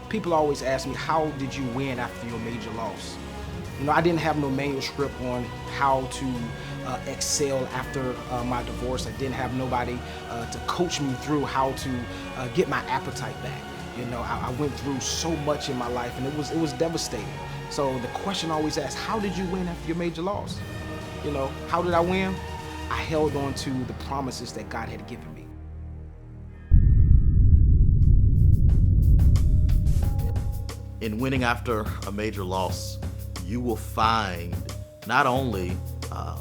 People always ask me, how did you win after your major loss? I didn't have no manuscript on how to excel after my divorce. I didn't have nobody to coach me through how to get my appetite back. I went through so much in my life, and it was devastating. So the question always asks, how did you win after your major loss? How did I win? I held on to the promises that God had given me. In winning after a major loss, you will find not only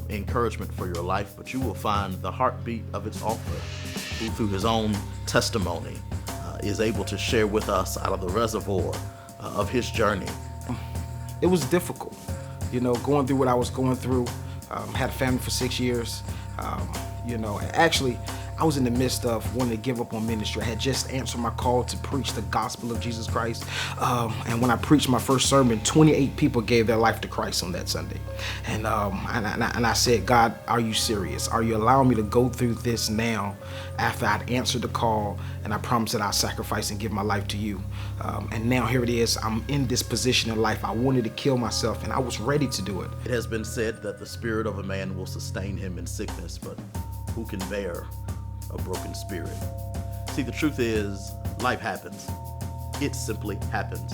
encouragement for your life, but you will find the heartbeat of its author, who through his own testimony is able to share with us out of the reservoir of his journey. It was difficult, going through what I was going through. Had a family for 6 years. Actually, I was in the midst of wanting to give up on ministry. I had just answered my call to preach the gospel of Jesus Christ. And when I preached my first sermon, 28 people gave their life to Christ on that Sunday. And I said, God, are you serious? Are you allowing me to go through this now after I'd answered the call and I promised that I'd sacrifice and give my life to you? And now here it is. I'm in this position in life. I wanted to kill myself and I was ready to do it. It has been said that the spirit of a man will sustain him in sickness, but who can bear a broken spirit? See, the truth is, life happens. It simply happens.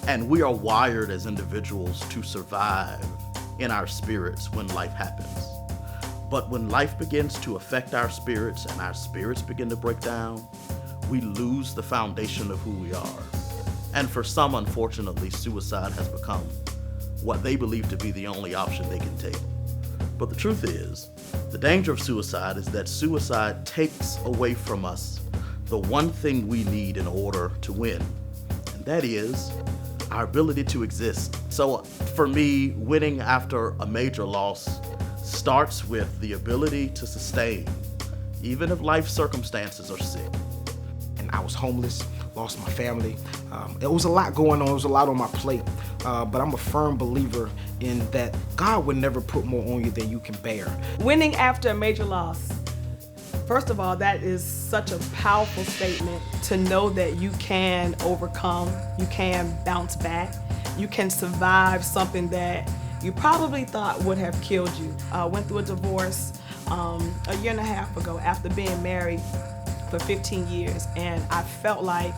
And we are wired as individuals to survive in our spirits when life happens. But when life begins to affect our spirits and our spirits begin to break down, we lose the foundation of who we are. And for some, unfortunately, suicide has become what they believe to be the only option they can take. But the truth is, the danger of suicide is that suicide takes away from us the one thing we need in order to win, and that is our ability to exist. So for me, winning after a major loss starts with the ability to sustain, even if life circumstances are sick. And I was homeless, lost my family. There was a lot going on. There was a lot on my plate. But I'm a firm believer in that God would never put more on you than you can bear. Winning after a major loss. First of all, that is such a powerful statement to know that you can overcome, you can bounce back, you can survive something that you probably thought would have killed you. I went through a divorce a year and a half ago after being married for 15 years, and I felt like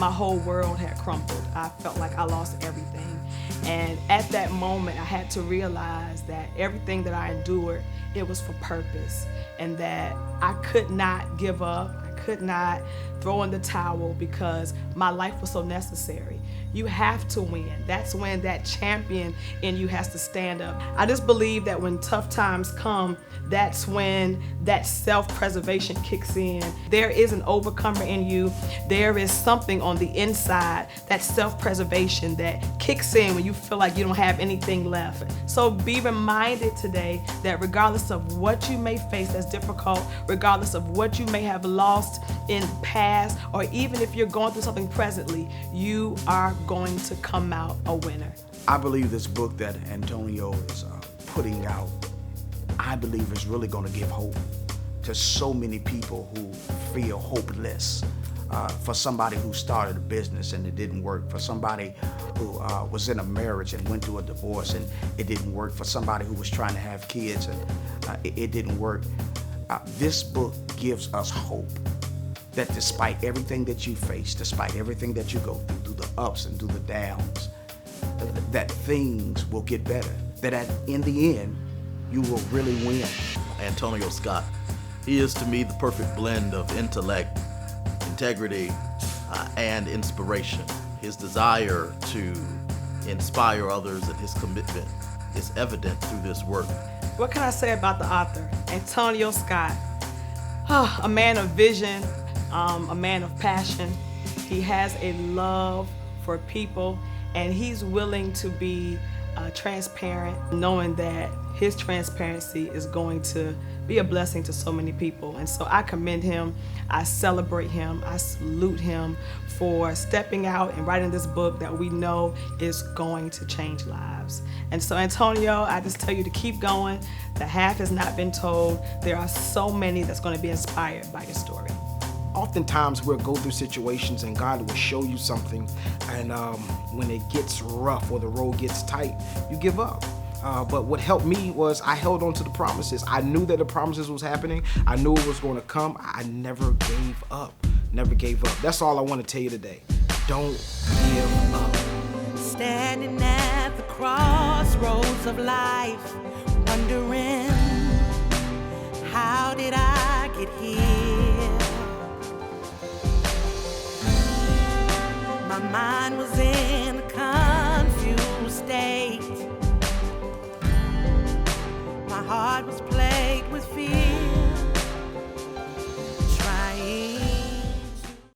my whole world had crumbled. I felt like I lost everything. And at that moment, I had to realize that everything that I endured, it was for purpose, and that I could not give up. I could not throw in the towel because my life was so necessary. You have to win. That's when that champion in you has to stand up. I just believe that when tough times come, that's when that self-preservation kicks in. There is an overcomer in you. There is something on the inside, that self-preservation that kicks in when you feel like you don't have anything left. So be reminded today that regardless of what you may face that's difficult, regardless of what you may have lost in the past, or even if you're going through something presently, you are going to come out a winner. I believe this book that Antonio is putting out, I believe is really going to give hope to so many people who feel hopeless. For somebody who started a business and it didn't work, for somebody who was in a marriage and went through a divorce and it didn't work, for somebody who was trying to have kids and it didn't work. This book gives us hope that despite everything that you face, despite everything that you go through the ups and through the downs, that things will get better, that in the end, you will really win. Antonio Scott, he is to me the perfect blend of intellect, integrity, and inspiration. His desire to inspire others and his commitment is evident through this work. What can I say about the author? Antonio Scott, a man of vision, a man of passion. He has a love for people, and he's willing to be transparent, knowing that his transparency is going to be a blessing to so many people. And so I commend him, I celebrate him, I salute him for stepping out and writing this book that we know is going to change lives. And so Antonio, I just tell you to keep going. The half has not been told. There are so many that's going to be inspired by your story. oftentimes we'll go through situations and God will show you something, and when it gets rough or the road gets tight, you give up. But what helped me was I held on to the promises. I knew that the promises was happening. I knew it was going to come. I never gave up. Never gave up. That's all I want to tell you today. Don't give up. Standing at the crossroads of life, wondering, how did I get here? My mind was in